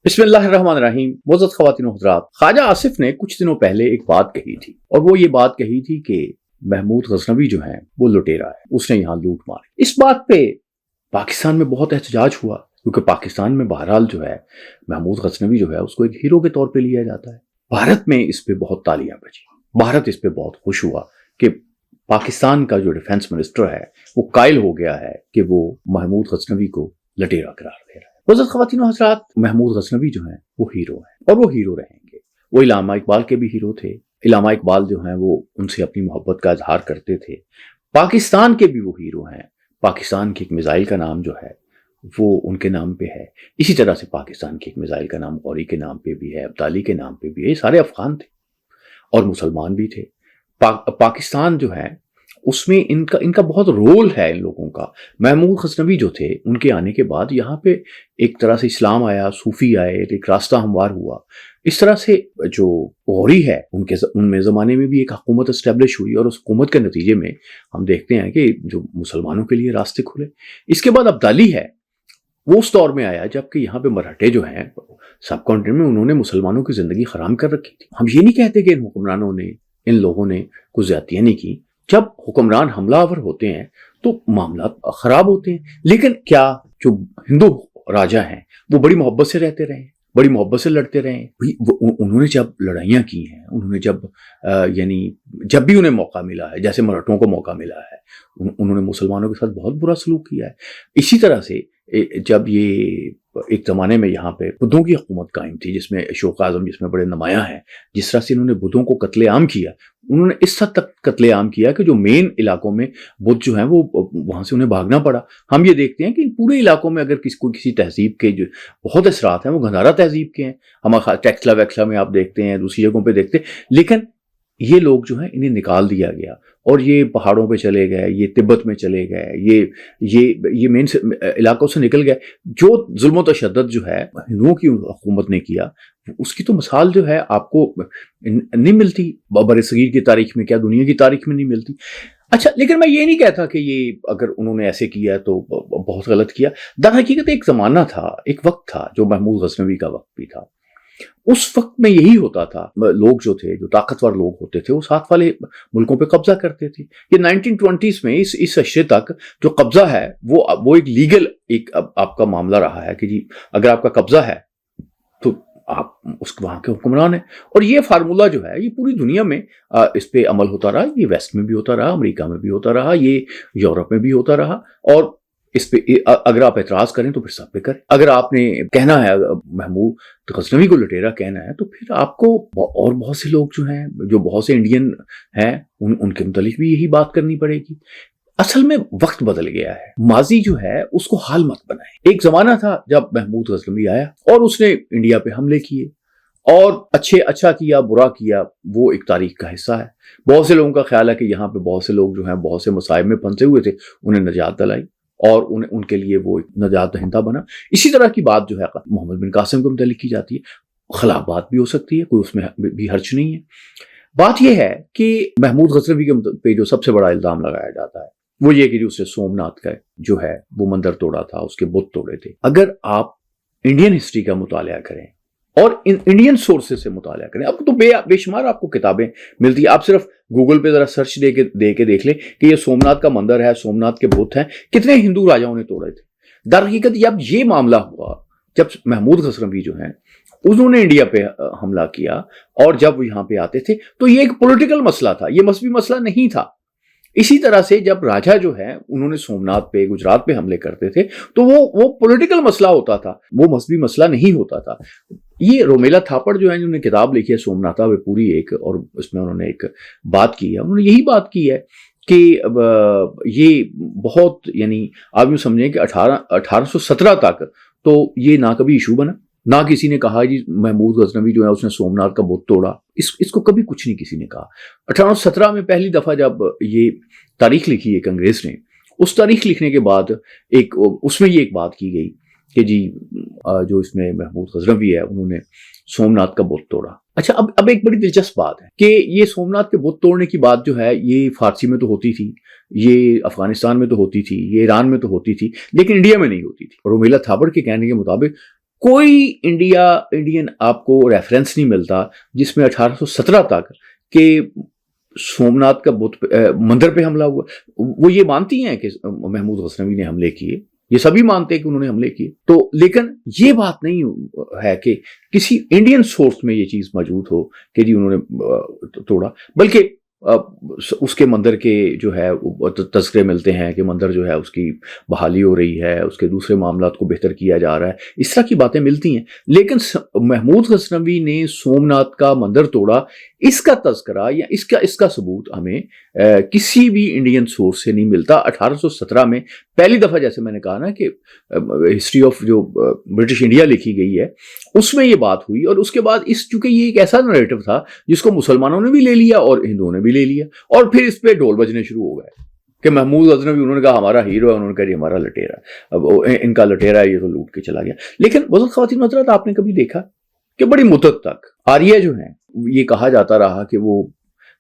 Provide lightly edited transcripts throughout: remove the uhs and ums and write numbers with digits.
بسم اللہ الرحمن الرحیم۔ معزز خواتین و حضرات، خواجہ آصف نے کچھ دنوں پہلے ایک بات کہی تھی، اور وہ یہ بات کہی تھی کہ محمود غزنوی جو ہے وہ لٹیرا ہے، اس نے یہاں لوٹ ماری۔ اس بات پہ پاکستان میں بہت احتجاج ہوا، کیونکہ پاکستان میں بہرحال جو ہے محمود غزنوی جو ہے اس کو ایک ہیرو کے طور پہ لیا جاتا ہے۔ بھارت میں اس پہ بہت تالیاں بجی، بھارت اس پہ بہت خوش ہوا کہ پاکستان کا جو ڈیفنس منسٹر ہے وہ قائل ہو گیا ہے کہ وہ محمود غزنوی کو لٹیرا قرار دے رہا ہے۔ معزز خواتین و حضرات، محمود غزنوی جو ہیں وہ ہیرو ہیں، اور وہ ہیرو رہیں گے۔ وہ علامہ اقبال کے بھی ہیرو تھے۔ علامہ اقبال جو ہیں وہ ان سے اپنی محبت کا اظہار کرتے تھے۔ پاکستان کے بھی وہ ہیرو ہیں۔ پاکستان کی ایک میزائل کا نام جو ہے وہ ان کے نام پہ ہے، اسی طرح سے پاکستان کی ایک میزائل کا نام غوری کے نام پہ بھی ہے، ابدالی کے نام پہ بھی ہے۔ یہ سارے افغان تھے اور مسلمان بھی تھے۔ پاکستان جو ہے اس میں ان کا بہت رول ہے ان لوگوں کا۔ محمود غزنوی جو تھے، ان کے آنے کے بعد یہاں پہ ایک طرح سے اسلام آیا، صوفی آئے، ایک راستہ ہموار ہوا۔ اس طرح سے جو غوری ہے ان میں زمانے میں بھی ایک حکومت اسٹیبلش ہوئی، اور اس حکومت کے نتیجے میں ہم دیکھتے ہیں کہ جو مسلمانوں کے لیے راستے کھلے۔ اس کے بعد ابدالی ہے، وہ اس دور میں آیا جب کہ یہاں پہ مرہٹے جو ہیں سب کانٹیننٹ میں، انہوں نے مسلمانوں کی زندگی حرام کر رکھی تھی۔ ہم یہ نہیں کہتے کہ ان حکمرانوں نے، ان لوگوں نے کوئی زیادتیاں نہیں کی۔ جب حکمران حملہ آور ہوتے ہیں تو معاملات خراب ہوتے ہیں، لیکن کیا جو ہندو راجا ہیں وہ بڑی محبت سے رہتے رہے، بڑی محبت سے لڑتے رہے؟ انہوں نے جب لڑائیاں کی ہیں، انہوں نے جب بھی انہیں موقع ملا ہے، جیسے مرہٹوں کو موقع ملا ہے، انہوں نے مسلمانوں کے ساتھ بہت برا سلوک کیا ہے۔ اسی طرح سے جب یہ ایک زمانے میں یہاں پہ بدھوں کی حکومت قائم تھی، جس میں اشوک اعظم جس میں بڑے نمایاں ہیں، جس طرح سے انہوں نے بدھوں کو قتل عام کیا، انہوں نے اس حد تک قتل عام کیا کہ جو مین علاقوں میں بدھ جو ہیں وہ وہاں سے انہیں بھاگنا پڑا۔ ہم یہ دیکھتے ہیں کہ پورے علاقوں میں اگر کسی تہذیب کے جو بہت اثرات ہیں وہ گندھارا تہذیب کے ہیں، ہمارا ٹیکسلا ویکسلا میں آپ دیکھتے ہیں، دوسری جگہوں پہ دیکھتے ہیں، لیکن یہ لوگ جو ہیں انہیں نکال دیا گیا، اور یہ پہاڑوں پہ چلے گئے، یہ تبت میں چلے گئے، یہ مین علاقوں سے نکل گئے۔ جو ظلم و تشدد جو ہے ہندوؤں کی حکومت نے کیا، اس کی تو مثال جو ہے آپ کو نہیں ملتی برصغیر کی تاریخ میں، کیا دنیا کی تاریخ میں نہیں ملتی۔ اچھا، لیکن میں یہ نہیں کہتا کہ یہ اگر انہوں نے ایسے کیا تو بہت غلط کیا۔ در حقیقت ایک زمانہ تھا، ایک وقت تھا جو محمود غزنوی کا وقت بھی تھا۔ اس وقت میں یہی ہوتا تھا، لوگ جو تھے، جو طاقتور لوگ ہوتے تھے، وہ ساتھ والے ملکوں پہ قبضہ کرتے تھے۔ یہ 1920s میں اس عشرے تک جو قبضہ ہے وہ ایک لیگل ایک آپ کا معاملہ رہا ہے کہ جی اگر آپ کا قبضہ ہے تو آپ وہاں کے حکمران ہیں۔ اور یہ فارمولہ جو ہے یہ پوری دنیا میں اس پہ عمل ہوتا رہا۔ یہ ویسٹ میں بھی ہوتا رہا، امریکہ میں بھی ہوتا رہا، یہ یورپ میں بھی ہوتا رہا، اور اس پہ اگر آپ اعتراض کریں تو پھر سب پہ کریں۔ اگر آپ نے کہنا ہے محمود غزنوی کو لٹیرا کہنا ہے تو پھر آپ کو اور بہت سے لوگ جو ہیں، جو بہت سے انڈین ہیں، ان کے متعلق بھی یہی بات کرنی پڑے گی۔ اصل میں وقت بدل گیا ہے، ماضی جو ہے اس کو حال مت بنائیں۔ ایک زمانہ تھا جب محمود غزنوی آیا اور اس نے انڈیا پہ حملے کیے، اور اچھا کیا برا کیا وہ ایک تاریخ کا حصہ ہے۔ بہت سے لوگوں کا خیال ہے کہ یہاں پہ بہت سے لوگ جو ہیں بہت سے مصائب میں پھنسے ہوئے تھے، انہیں نجات دلائی اور ان کے لیے وہ نجات دہندہ بنا۔ اسی طرح کی بات جو ہے محمد بن قاسم کو متعلق کی جاتی ہے۔ خلاف بات بھی ہو سکتی ہے، کوئی اس میں بھی حرج نہیں ہے۔ بات یہ ہے کہ محمود غزنوی کے پہ جو سب سے بڑا الزام لگایا جاتا ہے وہ یہ کہ اس نے سومناتھ کا جو ہے وہ مندر توڑا تھا، اس کے بت توڑے تھے۔ اگر آپ انڈین ہسٹری کا مطالعہ کریں اور انڈین سورسز سے مطالعہ کریں، آپ کو تو بے شمار آپ کو کتابیں ملتی ہیں۔ آپ صرف گوگل پہ ذرا سرچ دے کے دیکھ لیں کہ یہ سومناتھ کا مندر ہے، سومناتھ کے بت ہیں، کتنے ہندو راجاؤں نے توڑے تھے۔ در حقیقت جب یہ معاملہ ہوا، جب محمود غزنوی جو ہیں انہوں نے انڈیا پہ حملہ کیا اور جب وہ یہاں پہ آتے تھے تو یہ ایک پولیٹیکل مسئلہ تھا، یہ مذہبی مسئلہ نہیں تھا۔ اسی طرح سے جب راجا جو ہے انہوں نے سومناتھ پہ، گجرات پہ حملے کرتے تھے تو وہ پولیٹیکل مسئلہ ہوتا تھا، وہ مذہبی مسئلہ نہیں ہوتا تھا۔ یہ رومیلا تھاپڑ جو ہے جنہوں نے کتاب لکھی ہے سومناتھا وہ پوری ایک، اور اس میں انہوں نے ایک بات کی ہے، انہوں نے یہی بات کی ہے کہ یہ بہت، یعنی آپ یوں سمجھیں کہ 1817 تک تو یہ نہ کبھی ایشو بنا، نہ کسی نے کہا جی محمود غزنوی جو ہے اس نے سومناتھ کا بت توڑا، اس کو کبھی کچھ نہیں کسی نے کہا۔ 1817 میں پہلی دفعہ جب یہ تاریخ لکھی ایک انگریز نے، اس تاریخ لکھنے کے بعد اس میں یہ ایک بات کی گئی کہ جی جو اس میں محمود غزنوی ہے انہوں نے سومناتھ کا بت توڑا۔ اچھا، اب ایک بڑی دلچسپ بات ہے کہ یہ سومناتھ کے بت توڑنے کی بات جو ہے یہ فارسی میں تو ہوتی تھی، یہ افغانستان میں تو ہوتی تھی، یہ ایران میں تو ہوتی تھی، لیکن انڈیا میں نہیں ہوتی تھی۔ رومیلا تھاپڑ کے کہنے کے مطابق کوئی انڈین آپ کو ریفرنس نہیں ملتا جس میں 1817 تک کہ سومناتھ کا مندر پہ حملہ ہوا. وہ یہ مانتی ہیں کہ محمود غزنوی نے حملے کیے، یہ سبھی مانتے ہیں کہ انہوں نے حملے کیے، تو لیکن یہ بات نہیں ہے کہ کسی انڈین سورس میں یہ چیز موجود ہو کہ جی انہوں نے توڑا، بلکہ اس کے مندر کے جو ہے تذکرے ملتے ہیں کہ مندر جو ہے اس کی بحالی ہو رہی ہے، اس کے دوسرے معاملات کو بہتر کیا جا رہا ہے، اس طرح کی باتیں ملتی ہیں. لیکن محمود غزنوی نے سومناتھ کا مندر توڑا، اس کا تذکرہ یا اس کا ثبوت ہمیں کسی بھی انڈین سورس سے نہیں ملتا. 1817 میں پہلی دفعہ، جیسے میں نے کہا نا کہ ہسٹری آف جو برٹش انڈیا لکھی گئی ہے اس میں یہ بات ہوئی، اور اس کے بعد چونکہ یہ ایک ایسا نریٹو تھا جس کو مسلمانوں نے بھی لے لیا اور ہندوؤں نے بھی لے لیا، اور پھر اس پہ ڈھول بجنے شروع ہو گئے کہ محمود غزنوی انہوں نے کہا ہمارا ہیرو ہے، انہوں نے کہا یہ ہمارا لٹیرا ہے، اب ان کا لٹیرا ہے، یہ تو لوٹ کے چلا گیا. لیکن بزرگ خواتین حضرات، آپ نے کبھی دیکھا کہ بڑی مدت تک آریہ جو ہیں یہ کہا جاتا رہا کہ وہ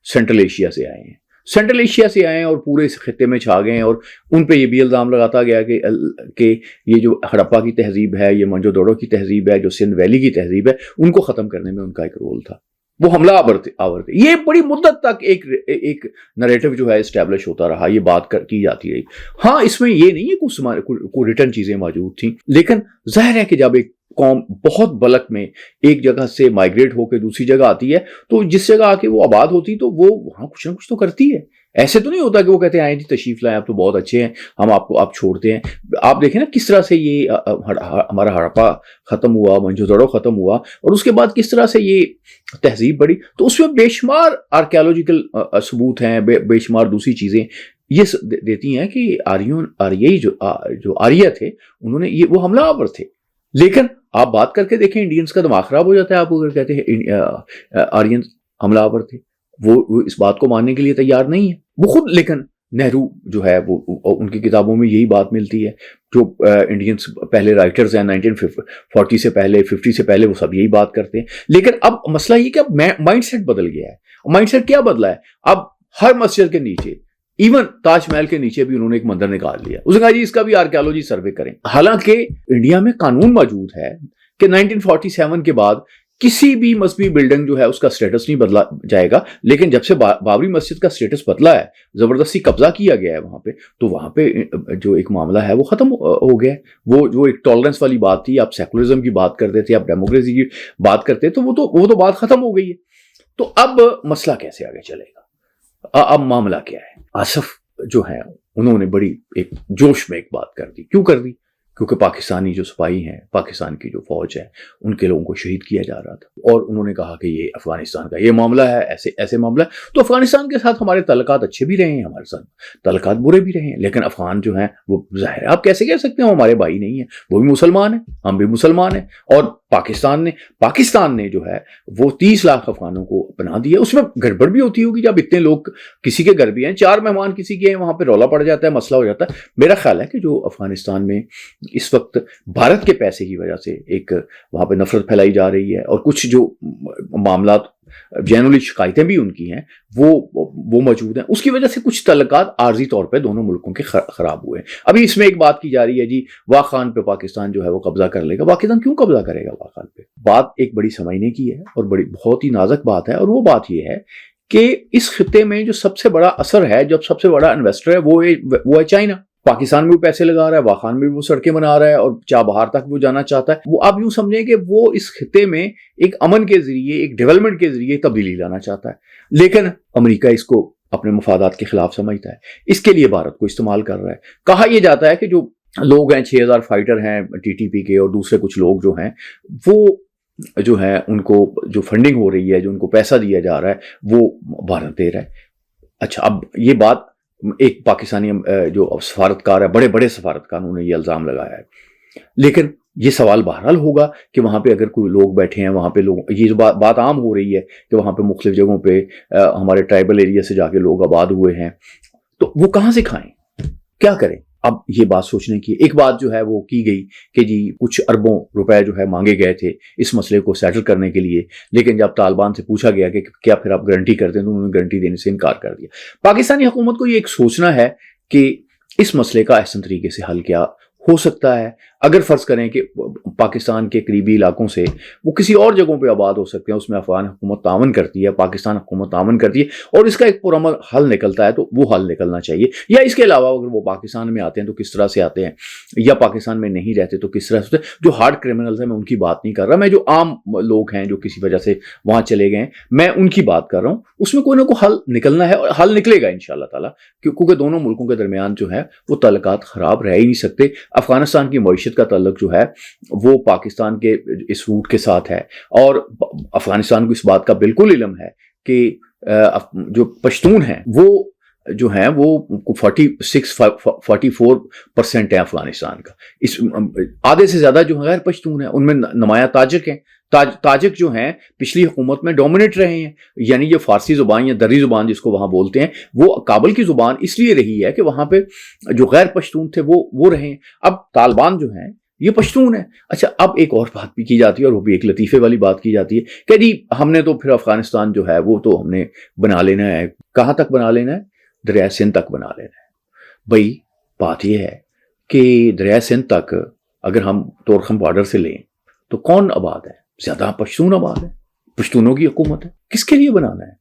سینٹرل ایشیا سے آئے ہیں، سینٹرل ایشیا سے آئے ہیں اور پورے اس خطے میں چھا گئے ہیں، اور ان پہ یہ بھی الزام لگاتا گیا کہ یہ جو ہڑپا کی تہذیب ہے، یہ منجو دوڑو کی تہذیب ہے، جو سندھ ویلی کی تہذیب ہے، ان کو ختم کرنے میں ان کا ایک رول تھا، وہ حملہ آور تھے. یہ بڑی مدت تک ایک نریٹو جو ہے اسٹیبلش ہوتا رہا، یہ بات کی جاتی رہی. ہاں اس میں یہ نہیں ہے کوئی ریٹن چیزیں موجود تھیں، لیکن ظاہر ہے کہ جب ایک قوم بہت بلک میں ایک جگہ سے مائگریٹ ہو کے دوسری جگہ آتی ہے تو جس جگہ آ کے وہ آباد ہوتی تو وہ وہاں کچھ نہ کچھ تو کرتی ہے. ایسے تو نہیں ہوتا کہ وہ کہتے ہیں آئیں جی تشریف لائیں، آپ تو بہت اچھے ہیں، ہم آپ چھوڑتے ہیں. آپ دیکھیں نا کس طرح سے یہ ہمارا ہڑپا ختم ہوا، منجو دڑو ختم ہوا، اور اس کے بعد کس طرح سے یہ تہذیب بڑھی. تو اس میں بے شمار آرکیالوجیکل ثبوت ہیں، بے شمار دوسری چیزیں یہ دیتی ہیں کہ آریائی جو آریہ تھے انہوں نے وہ حملہ آور تھے. لیکن آپ بات کر کے دیکھیں انڈینز کا دماغ خراب ہو جاتا ہے. آپ اگر کہتے ہیں آرین حملہ آور تھے، وہ اس بات کو ماننے کے لیے تیار نہیں ہے وہ خود. لیکن نہرو جو ہے وہ ان کی کتابوں میں یہی بات ملتی ہے، جو انڈینز پہلے رائٹرز ہیں 1940 سے پہلے 50 سے پہلے وہ سب یہی بات کرتے ہیں. لیکن اب مسئلہ یہ کہ اب مائنڈ سیٹ بدل گیا ہے. مائنڈ سیٹ کیا بدلا ہے؟ اب ہر مسجد کے نیچے، ایون تاج محل کے نیچے بھی انہوں نے ایک مندر نکال لیا. اس نے کہا جی اس کا بھی آرکیالوجی سروے کریں. حالانکہ انڈیا میں قانون موجود ہے کہ 1947 کے بعد کسی بھی مذہبی بلڈنگ جو ہے اس کا سٹیٹس نہیں بدلا جائے گا. لیکن جب سے بابری مسجد کا سٹیٹس بدلا ہے، زبردستی قبضہ کیا گیا ہے وہاں پہ، تو وہاں پہ جو ایک معاملہ ہے وہ ختم ہو گیا ہے. وہ جو ایک ٹالرنس والی بات تھی، آپ سیکولرزم کی بات کرتے تھے، آپ ڈیموکریسی کی بات کرتے تو وہ تو بات ختم ہو گئی ہے. تو اب مسئلہ کیسے آگے چلے گا؟ اب معاملہ کیا ہے؟ آصف جو ہے انہوں نے بڑی ایک جوش میں ایک بات کر دی. کیوں کر دی؟ کیونکہ پاکستانی جو سپاہی ہیں، پاکستان کی جو فوج ہے، ان کے لوگوں کو شہید کیا جا رہا تھا، اور انہوں نے کہا کہ یہ افغانستان کا یہ معاملہ ہے، ایسے معاملہ ہے. تو افغانستان کے ساتھ ہمارے تعلقات اچھے بھی رہے ہیں، ہمارے ساتھ تعلقات برے بھی رہے ہیں، لیکن افغان جو ہیں وہ ظاہر ہے آپ کیسے کہہ سکتے ہیں وہ ہمارے بھائی نہیں ہیں، وہ بھی مسلمان ہیں، ہم بھی مسلمان ہیں. اور پاکستان نے جو ہے وہ 30 لاکھ افغانوں کو بنا دیا. اس میں گڑبڑ بھی ہوتی ہوگی جب اتنے لوگ کسی کے گھر بھی ہیں، 4 مہمان کسی کے ہیں، وہاں پہ رولا پڑ جاتا ہے، مسئلہ ہو جاتا ہے. میرا خیال ہے کہ جو افغانستان میں اس وقت بھارت کے پیسے کی وجہ سے ایک وہاں پہ نفرت پھیلائی جا رہی ہے، اور کچھ جو معاملات جنرلی شکایتیں بھی ان کی ہیں وہ موجود ہیں، اس کی وجہ سے کچھ تعلقات عارضی طور پہ دونوں ملکوں کے خراب ہوئے ہیں. ابھی اس میں ایک بات کی جا رہی ہے جی واغ خان پہ پاکستان جو ہے وہ قبضہ کر لے گا. پاکستان کیوں قبضہ کرے گا واغ خان پہ؟ بات ایک بڑی سمجھنے کی ہے اور بہت ہی نازک بات ہے، اور وہ بات یہ ہے کہ اس خطے میں جو سب سے بڑا اثر ہے، جو سب سے بڑا انویسٹر ہے وہ ہے چائنا. پاکستان میں بھی پیسے لگا رہا ہے، واغ خان میں بھی وہ سڑکیں بنا رہا ہے، اور چابہار تک وہ جانا چاہتا ہے. وہ آپ یوں سمجھیں کہ وہ اس خطے میں ایک امن کے ذریعے، ایک ڈیولپمنٹ کے ذریعے تبدیلی لانا چاہتا ہے. لیکن امریکہ اس کو اپنے مفادات کے خلاف سمجھتا ہے، اس کے لیے بھارت کو استعمال کر رہا ہے. کہا یہ جاتا ہے کہ جو لوگ ہیں 6000 فائٹر ہیں TTP کے، اور دوسرے کچھ لوگ جو ہیں وہ جو ہیں ان کو جو فنڈنگ ہو رہی ہے، جو ان کو پیسہ دیا جا رہا ہے وہ بھارت دے رہا ہے. اچھا، اب یہ بات ایک پاکستانی جو سفارتکار ہے، بڑے بڑے سفارتکاروں نے یہ الزام لگایا ہے. لیکن یہ سوال بہرحال ہوگا کہ وہاں پہ اگر کوئی لوگ بیٹھے ہیں، وہاں پہ لوگ، یہ جو بات عام ہو رہی ہے کہ وہاں پہ مختلف جگہوں پہ ہمارے ٹرائبل ایریا سے جا کے لوگ آباد ہوئے ہیں، تو وہ کہاں سے کھائیں، کیا کریں؟ اب یہ بات سوچنے کی. ایک بات جو ہے وہ کی گئی کہ جی کچھ اربوں روپے جو ہے مانگے گئے تھے اس مسئلے کو سیٹل کرنے کے لیے، لیکن جب طالبان سے پوچھا گیا کہ کیا پھر آپ گارنٹی کرتے ہیں تو انہوں نے گارنٹی دینے سے انکار کر دیا. پاکستانی حکومت کو یہ ایک سوچنا ہے کہ اس مسئلے کا احسن طریقے سے حل کیا ہو سکتا ہے. اگر فرض کریں کہ پاکستان کے قریبی علاقوں سے وہ کسی اور جگہوں پہ آباد ہو سکتے ہیں، اس میں افغان حکومت تعاون کرتی ہے، پاکستان حکومت تعاون کرتی ہے، اور اس کا ایک پرامن حل نکلتا ہے، تو وہ حل نکلنا چاہیے. یا اس کے علاوہ اگر وہ پاکستان میں آتے ہیں تو کس طرح سے آتے ہیں، یا پاکستان میں نہیں رہتے تو کس طرح سے. جو ہارڈ کرمنلز ہیں میں ان کی بات نہیں کر رہا، میں جو عام لوگ ہیں جو کسی وجہ سے وہاں چلے گئے ہیں میں ان کی بات کر رہا ہوں. اس میں کوئی نہ کوئی حل نکلنا ہے، اور حل نکلے گا انشاءاللہ تعالیٰ، کیونکہ دونوں ملکوں کے درمیان جو ہے وہ تعلقات خراب رہ ہی نہیں سکتے. افغانستان کی معیشت کا تعلق جو ہے وہ پاکستان کے اس روٹ کے ساتھ ہے، اور افغانستان کو اس بات کا بالکل علم ہے کہ جو پشتون ہیں وہ جو ہیں وہ 44% ہے افغانستان کا. اس آدھے سے زیادہ جو غیر پشتون ہیں، ان میں نمایاں تاجک ہیں. تاجک جو ہیں پچھلی حکومت میں ڈومینیٹ رہے ہیں، یعنی یہ فارسی زبان یا دری زبان جس کو وہاں بولتے ہیں وہ کابل کی زبان اس لیے رہی ہے کہ وہاں پہ جو غیر پشتون تھے وہ رہے ہیں. اب طالبان جو ہیں یہ پشتون ہے. اچھا، اب ایک اور بات بھی کی جاتی ہے، اور وہ بھی ایک لطیفے والی بات کی جاتی ہے کہ جی ہم نے تو پھر افغانستان جو ہے وہ تو ہم نے بنا لینا ہے. کہاں تک بنا لینا ہے؟ دریائے سندھ تک بنا لینا ہے. بھائی بات یہ ہے کہ دریائے سندھ تک اگر ہم تورخم بارڈر سے لیں تو کون آباد ہے؟ زیادہ پشتون آباد ہے، پشتونوں کی حکومت ہے. کس کے لیے بنانا ہے؟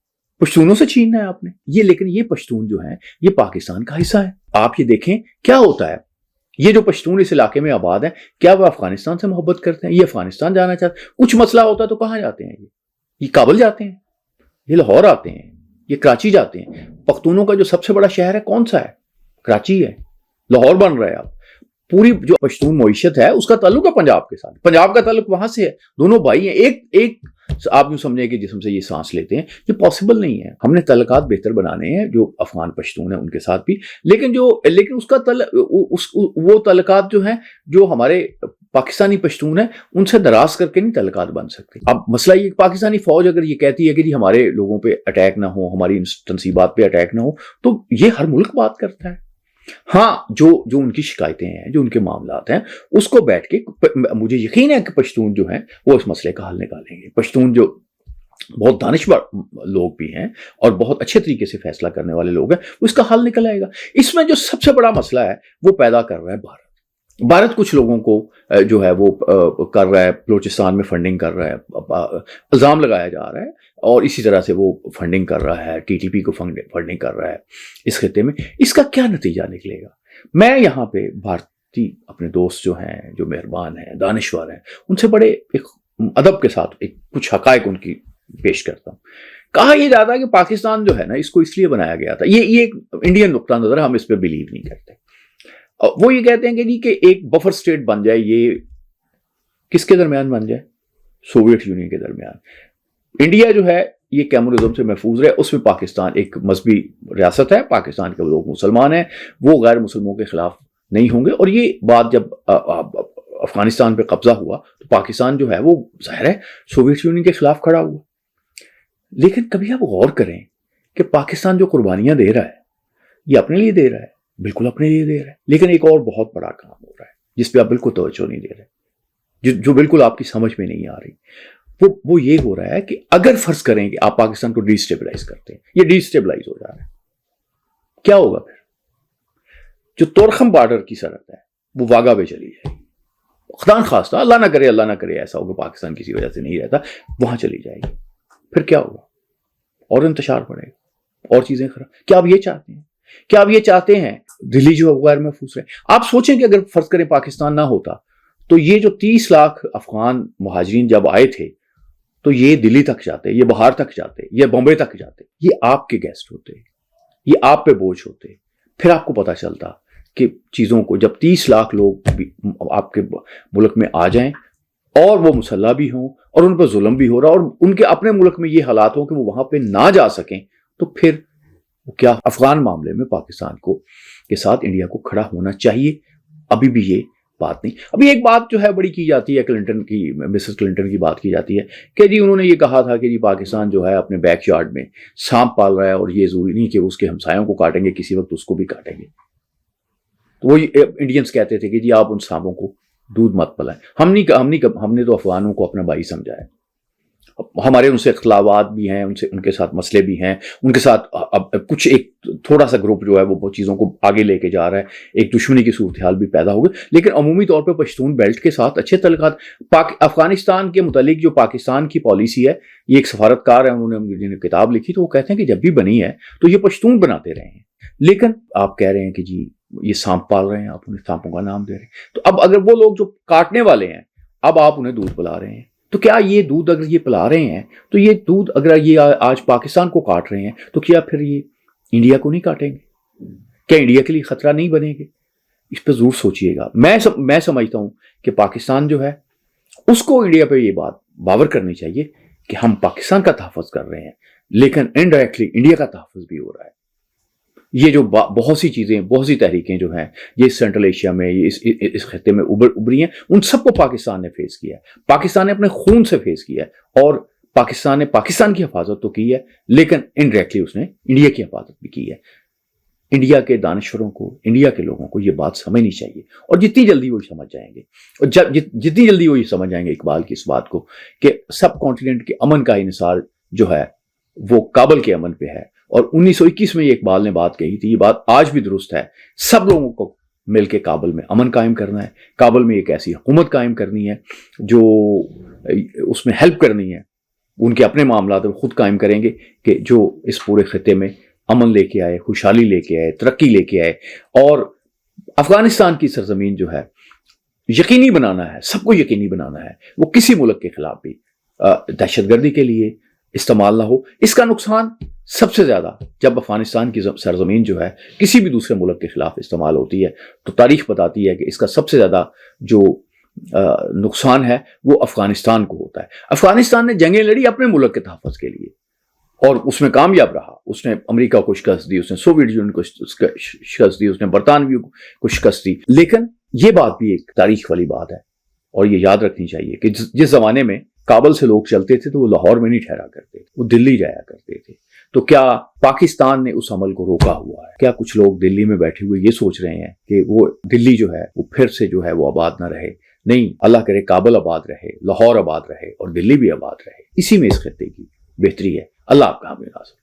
پشتونوں سے چھیننا ہے آپ نے یہ. لیکن یہ پشتون جو ہیں یہ پاکستان کا حصہ ہے. آپ یہ دیکھیں کیا ہوتا ہے، یہ جو پشتون اس علاقے میں آباد ہیں کیا وہ افغانستان سے محبت کرتے ہیں؟ یہ افغانستان جانا چاہتے ہیں. کچھ مسئلہ ہوتا ہے تو کہاں جاتے ہیں؟ یہ کابل جاتے ہیں، یہ لاہور آتے ہیں، یہ کراچی جاتے ہیں. پختونوں کا جو سب سے بڑا شہر ہے کون سا ہے؟ کراچی ہے. لاہور بن رہا ہے. اب پوری جو پشتون معیشت ہے اس کا تعلق ہے پنجاب کے ساتھ. پنجاب کا تعلق وہاں سے ہے. دونوں بھائی ہیں. ایک آپ یوں سمجھیں کہ جسم سے یہ سانس لیتے ہیں. یہ پاسبل نہیں ہے. ہم نے تعلقات بہتر بنانے ہیں جو افغان پشتون ہیں ان کے ساتھ بھی، لیکن اس کا وہ تعلقات جو ہیں جو ہمارے پاکستانی پشتون ہیں ان سے دراز کر کے نہیں تعلقات بن سکتے. اب مسئلہ یہ پاکستانی فوج اگر یہ کہتی ہے کہ جی ہمارے لوگوں پہ اٹیک نہ ہو، ہماری تنصیبات پہ اٹیک نہ ہو، تو یہ ہر ملک بات کرتا ہے. ہاں جو ان کی شکایتیں ہیں، جو ان کے معاملات ہیں، اس کو بیٹھ کے مجھے یقین ہے کہ پشتون جو ہیں وہ اس مسئلے کا حل نکالیں گے. پشتون جو بہت دانشور لوگ بھی ہیں اور بہت اچھے طریقے سے فیصلہ کرنے والے لوگ ہیں، اس کا حل نکل آئے گا. اس میں جو سب سے بڑا مسئلہ ہے وہ پیدا کر رہا ہے بھارت کچھ لوگوں کو جو ہے وہ کر رہا ہے، بلوچستان میں فنڈنگ کر رہا ہے، الزام لگایا جا رہا ہے، اور اسی طرح سے وہ فنڈنگ کر رہا ہے، ٹی ٹی پی کو فنڈنگ کر رہا ہے اس خطے میں. اس کا کیا نتیجہ نکلے گا؟ میں یہاں پہ بھارتی اپنے دوست جو ہیں، جو مہربان ہیں، دانشور ہیں، ان سے بڑے ایک ادب کے ساتھ کچھ حقائق ان کی پیش کرتا ہوں. کہا یہ جاتا ہے کہ پاکستان جو ہے نا اس کو اس لیے بنایا گیا تھا، یہ ایک انڈین نقطہ نظر ہے، ہم اس پہ بلیو نہیں کرتے. وہ یہ کہتے ہیں کہ جی کہ ایک بفر سٹیٹ بن جائے. یہ کس کے درمیان بن جائے؟ سوویت یونین کے درمیان. انڈیا جو ہے یہ کمیونزم سے محفوظ رہے، اس میں پاکستان ایک مذہبی ریاست ہے، پاکستان کے لوگ مسلمان ہیں، وہ غیر مسلموں کے خلاف نہیں ہوں گے. اور یہ بات جب افغانستان پہ قبضہ ہوا تو پاکستان جو ہے وہ ظاہر ہے سوویت یونین کے خلاف کھڑا ہوا. لیکن کبھی آپ غور کریں کہ پاکستان جو قربانیاں دے رہا ہے یہ اپنے لیے دے رہا ہے، بالکل اپنے لیے دے رہا ہے. لیکن ایک اور بہت بڑا کام ہو رہا ہے جس پہ آپ بالکل توجہ نہیں دے رہے، جو بالکل آپ کی سمجھ میں نہیں آ رہی. وہ یہ ہو رہا ہے کہ اگر فرض کریں کہ آپ پاکستان کو ڈی سٹیبلائز کرتے ہیں، یہ ڈی سٹیبلائز ہو جا رہا ہے، کیا ہوگا پھر؟ جو تورخم بارڈر کی سرحد ہے وہ واگا پہ چلی جائے گی. خدا نخواستہ، اللہ نہ کرے ایسا ہو کہ پاکستان کسی وجہ سے نہیں رہتا، وہاں چلی جائے گی. پھر کیا ہوگا؟ اور انتشار پڑے گا اور چیزیں خراب. کیا آپ یہ چاہتے ہیں؟ کیا آپ یہ چاہتے ہیں دلی جو غیر محفوظ رہے؟ آپ سوچیں کہ اگر فرض کریں پاکستان نہ ہوتا تو یہ جو 30 لاکھ افغان مہاجرین جب آئے تھے تو یہ دلی تک جاتے، یہ بہار تک جاتے، یہ بمبئی تک جاتے، یہ آپ کے گیسٹ ہوتے، یہ آپ پہ بوجھ ہوتے. پھر آپ کو پتہ چلتا کہ چیزوں کو جب 30 لاکھ لوگ آپ کے ملک میں آ جائیں اور وہ مسلح بھی ہوں اور ان پر ظلم بھی ہو رہا اور ان کے اپنے ملک میں یہ حالات ہوں کہ وہ وہاں پہ نہ جا سکیں، تو پھر کیا افغان معاملے میں پاکستان کو کے ساتھ انڈیا کو کھڑا ہونا چاہیے. ابھی بھی یہ بات نہیں. ابھی ایک بات جو ہے بڑی کی جاتی ہے کلنٹن کی، مسز کلنٹن کی بات کی جاتی ہے کہ جی انہوں نے یہ کہا تھا کہ جی پاکستان جو ہے اپنے بیک یارڈ میں سانپ پال رہا ہے اور یہ ضروری نہیں کہ اس کے ہمسایوں کو کاٹیں گے، کسی وقت اس کو بھی کاٹیں گے. تو وہ انڈینز کہتے تھے کہ جی آپ ان سانپوں کو دودھ مت پلائیں. ہم نے تو افغانوں کو اپنا بھائی سمجھا ہے. ہمارے ان سے اختلافات بھی ہیں، ان کے ساتھ مسئلے بھی ہیں، ان کے ساتھ اب کچھ ایک تھوڑا سا گروپ جو ہے وہ چیزوں کو آگے لے کے جا رہا ہے، ایک دشمنی کی صورتحال بھی پیدا ہوگی، لیکن عمومی طور پہ پشتون بیلٹ کے ساتھ اچھے تعلقات۔ افغانستان کے متعلق جو پاکستان کی پالیسی ہے، یہ ایک سفارتکار ہے، انہوں نے کتاب لکھی تو وہ کہتے ہیں کہ جب بھی بنی ہے تو یہ پشتون بناتے رہے ہیں، لیکن آپ کہہ رہے ہیں کہ جی یہ سانپ پال رہے ہیں، آپ انہیں سانپوں کا نام دے رہے ہیں، تو اب اگر وہ لوگ جو کاٹنے والے ہیں اب آپ انہیں دودھ پلا رہے ہیں، تو کیا یہ دودھ اگر یہ پلا رہے ہیں تو یہ دودھ اگر یہ آج پاکستان کو کاٹ رہے ہیں تو کیا پھر یہ انڈیا کو نہیں کاٹیں گے؟ کیا انڈیا کے لیے خطرہ نہیں بنے گے؟ اس پہ ضرور سوچئے گا۔ میں سمجھتا ہوں کہ پاکستان جو ہے اس کو انڈیا پہ یہ بات باور کرنی چاہیے کہ ہم پاکستان کا تحفظ کر رہے ہیں، لیکن انڈائریکٹلی انڈیا کا تحفظ بھی ہو رہا ہے۔ یہ جو بہت سی چیزیں، بہت سی تحریکیں جو ہیں یہ سینٹرل ایشیا میں، یہ اس خطے میں ابھری ہیں، ان سب کو پاکستان نے فیس کیا ہے، پاکستان نے اپنے خون سے فیس کیا ہے، اور پاکستان نے پاکستان کی حفاظت تو کی ہے لیکن انڈائریکٹلی اس نے انڈیا کی حفاظت بھی کی ہے۔ انڈیا کے دانشوروں کو، انڈیا کے لوگوں کو یہ بات سمجھنی چاہیے، اور جتنی جلدی وہ سمجھ جائیں گے، اور جتنی جلدی وہ یہ سمجھ جائیں گے اقبال کی اس بات کو کہ سب کانٹیننٹ کے امن کا انحصار جو ہے وہ کابل کے امن پہ ہے، اور 1921 میں یہ اقبال نے بات کہی تھی، یہ بات آج بھی درست ہے، سب لوگوں کو مل کے کابل میں امن قائم کرنا ہے، کابل میں ایک ایسی حکومت قائم کرنی ہے جو اس میں ہیلپ کرنی ہے، ان کے اپنے معاملات خود قائم کریں گے کہ جو اس پورے خطے میں امن لے کے آئے، خوشحالی لے کے آئے، ترقی لے کے آئے، اور افغانستان کی سرزمین جو ہے یقینی بنانا ہے، سب کو یقینی بنانا ہے وہ کسی ملک کے خلاف بھی دہشت گردی کے لیے استعمال نہ ہو۔ اس کا نقصان سب سے زیادہ جب افغانستان کی سرزمین جو ہے کسی بھی دوسرے ملک کے خلاف استعمال ہوتی ہے تو تاریخ بتاتی ہے کہ اس کا سب سے زیادہ جو نقصان ہے وہ افغانستان کو ہوتا ہے۔ افغانستان نے جنگیں لڑی اپنے ملک کے تحفظ کے لیے اور اس میں کامیاب رہا، اس نے امریکہ کو شکست دی، اس نے سوویت یونین کو شکست دی، اس نے برطانوی کو شکست دی، لیکن یہ بات بھی ایک تاریخ والی بات ہے اور یہ یاد رکھنی چاہیے کہ جس زمانے میں کابل سے لوگ چلتے تھے تو وہ لاہور میں نہیں ٹھہرا کرتے تھے، وہ دلی جایا کرتے تھے، تو کیا پاکستان نے اس عمل کو روکا ہوا ہے؟ کیا کچھ لوگ دلی میں بیٹھے ہوئے یہ سوچ رہے ہیں کہ وہ دلی جو ہے وہ پھر سے جو ہے وہ آباد نہ رہے؟ نہیں، اللہ کرے کابل آباد رہے، لاہور آباد رہے اور دلی بھی آباد رہے، اسی میں اس خطے کی بہتری ہے۔ اللہ آپ کا حامی ناصر۔